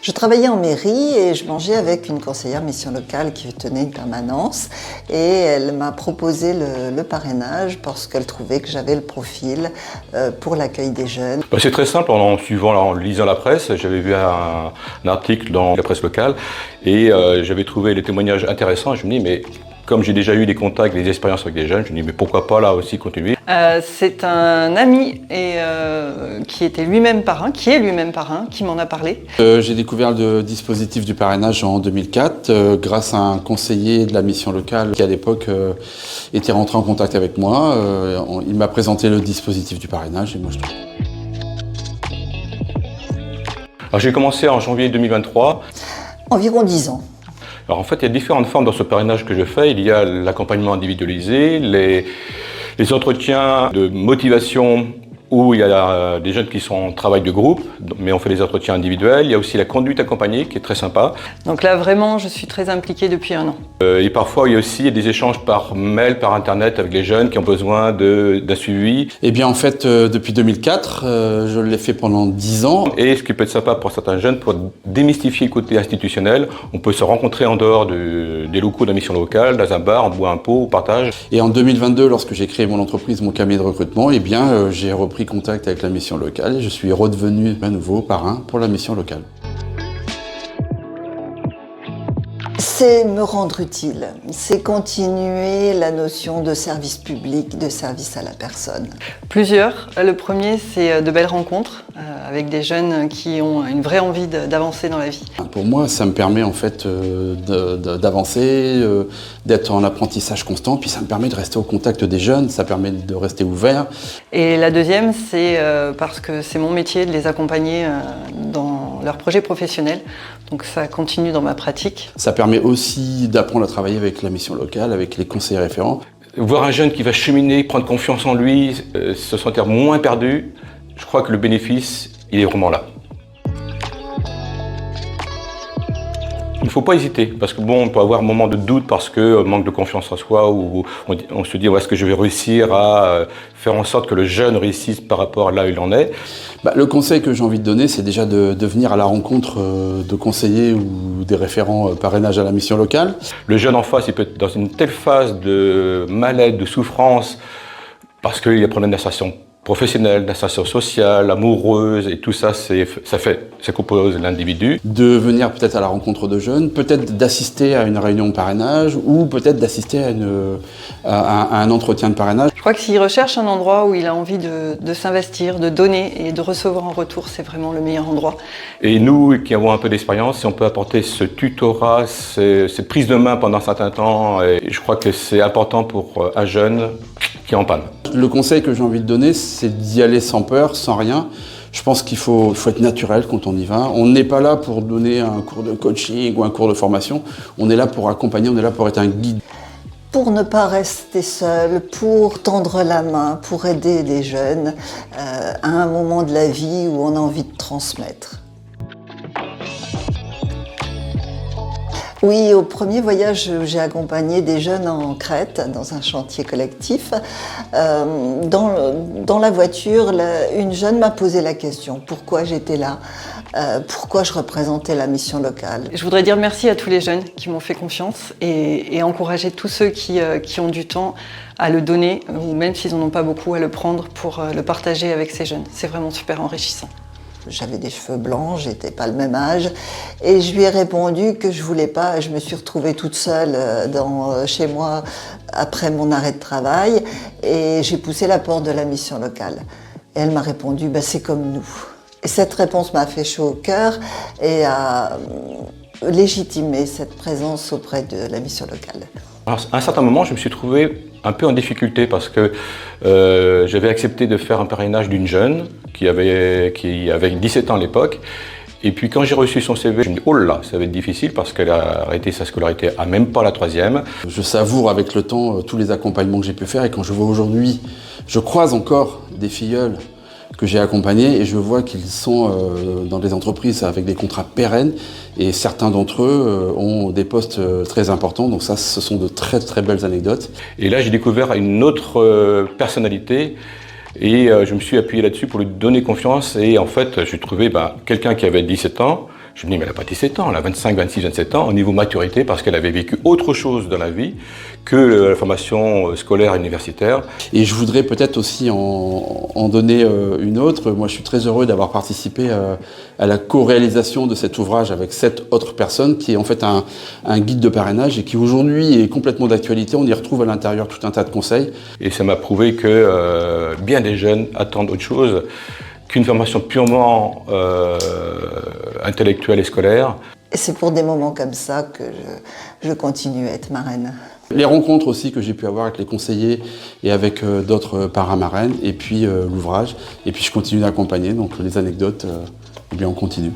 Je travaillais en mairie et je mangeais avec une conseillère mission locale qui tenait une permanence et elle m'a proposé le parrainage parce qu'elle trouvait que j'avais le profil pour l'accueil des jeunes. C'est très simple, en lisant la presse, j'avais vu un article dans la presse locale et j'avais trouvé les témoignages intéressants. Je me dis, mais comme j'ai déjà eu des contacts, des expériences avec des jeunes, je me dis, mais pourquoi pas là aussi continuer? C'est un ami qui est lui-même parrain, qui m'en a parlé. J'ai découvert le dispositif du parrainage en 2004 grâce à un conseiller de la mission locale qui à l'époque était rentré en contact avec moi. Il m'a présenté le dispositif du parrainage et moi je trouve. Alors j'ai commencé en janvier 2023. Environ 10 ans. Alors en fait, il y a différentes formes dans ce parrainage que je fais. Il y a l'accompagnement individualisé, les entretiens de motivation où il y a des jeunes qui sont en travail de groupe, mais on fait des entretiens individuels. Il y a aussi la conduite accompagnée qui est très sympa. Donc là, vraiment, je suis très impliquée depuis 1 an. Et parfois, il y a aussi des échanges par mail, par Internet avec les jeunes qui ont besoin d'un suivi. Eh bien, en fait, depuis 2004, je l'ai fait pendant 10 ans. Et ce qui peut être sympa pour certains jeunes, pour démystifier le côté institutionnel, on peut se rencontrer en dehors des locaux de la mission locale, dans un bar, on boit un pot, on partage. Et en 2022, lorsque j'ai créé mon entreprise, mon cabinet de recrutement, eh bien, j'ai repris contact avec la mission locale et je suis redevenu à nouveau parrain pour la mission locale. C'est me rendre utile, c'est continuer la notion de service public, de service à la personne. Plusieurs. Le premier, c'est de belles rencontres avec des jeunes qui ont une vraie envie d'avancer dans la vie. Pour moi, ça me permet en fait d'avancer, d'être en apprentissage constant, puis ça me permet de rester au contact des jeunes, ça permet de rester ouvert. Et la deuxième, c'est parce que c'est mon métier de les accompagner dans leurs projets professionnels. Donc ça continue dans ma pratique. Ça permet aussi d'apprendre à travailler avec la mission locale, avec les conseillers référents. Voir un jeune qui va cheminer, prendre confiance en lui, se sentir moins perdu, je crois que le bénéfice, il est vraiment là. Il ne faut pas hésiter, parce que bon, on peut avoir un moment de doute parce que manque de confiance en soi, ou on se dit est-ce que je vais réussir à faire en sorte que le jeune réussisse par rapport à là où il en est. Le conseil que j'ai envie de donner, c'est déjà de venir à la rencontre de conseillers ou des référents parrainage à la mission locale. Le jeune en face, il peut être dans une telle phase de mal-être, de souffrance, parce qu'il y a des problèmes d'insertion professionnelle, d'insertion sociale, amoureuse, et tout ça, ça compose l'individu. De venir peut-être à la rencontre de jeunes, peut-être d'assister à une réunion de parrainage, ou peut-être d'assister à un entretien de parrainage. Je crois que s'il recherche un endroit où il a envie de s'investir, de donner et de recevoir en retour, c'est vraiment le meilleur endroit. Et nous, qui avons un peu d'expérience, si on peut apporter ce tutorat, cette prise de main pendant un certain temps, et je crois que c'est important pour un jeune qui est en panne. Le conseil que j'ai envie de donner, c'est d'y aller sans peur, sans rien. Je pense qu'il faut être naturel quand on y va. On n'est pas là pour donner un cours de coaching ou un cours de formation. On est là pour accompagner, on est là pour être un guide. Pour ne pas rester seul, pour tendre la main, pour aider des jeunes à un moment de la vie où on a envie de transmettre. Oui, au premier voyage, j'ai accompagné des jeunes en Crète, dans un chantier collectif. Dans la voiture, une jeune m'a posé la question, pourquoi j'étais là, pourquoi je représentais la mission locale. Je voudrais dire merci à tous les jeunes qui m'ont fait confiance et encourager tous ceux qui ont du temps à le donner, ou même s'ils n'en ont pas beaucoup, à le prendre pour le partager avec ces jeunes. C'est vraiment super enrichissant. J'avais des cheveux blancs, j'étais pas le même âge, et je lui ai répondu que je voulais pas. Je me suis retrouvée toute seule chez moi après mon arrêt de travail, et j'ai poussé la porte de la mission locale. Et elle m'a répondu c'est comme nous. Et cette réponse m'a fait chaud au cœur et a légitimé cette présence auprès de la mission locale. Alors, à un certain moment, je me suis trouvé un peu en difficulté parce que j'avais accepté de faire un parrainage d'une jeune qui avait 17 ans à l'époque. Et puis quand j'ai reçu son CV, je me dis oh là, ça va être difficile parce qu'elle a arrêté sa scolarité à même pas la 3e. Je savoure avec le temps tous les accompagnements que j'ai pu faire, et quand je vois aujourd'hui, je croise encore des filleuls que j'ai accompagnés et je vois qu'ils sont dans des entreprises avec des contrats pérennes, et certains d'entre eux ont des postes très importants. Donc ça, ce sont de très très belles anecdotes. Et là, j'ai découvert une autre personnalité et je me suis appuyé là-dessus pour lui donner confiance. Et en fait, j'ai trouvé quelqu'un qui avait 17 ans. Je me dis, mais elle n'a pas 17 ans, elle a 25, 26, 27 ans, au niveau maturité, parce qu'elle avait vécu autre chose dans la vie que la formation scolaire et universitaire. Et je voudrais peut-être aussi en donner une autre. Moi, je suis très heureux d'avoir participé à la co-réalisation de cet ouvrage avec 7 autres personnes, qui est en fait un guide de parrainage et qui aujourd'hui est complètement d'actualité. On y retrouve à l'intérieur tout un tas de conseils. Et ça m'a prouvé que bien des jeunes attendent autre chose qu'une formation purement intellectuelle et scolaire. Et c'est pour des moments comme ça que je continue à être marraine. Les rencontres aussi que j'ai pu avoir avec les conseillers et avec d'autres parrains-marraines, et puis l'ouvrage. Et puis je continue d'accompagner, donc les anecdotes, eh bien on continue.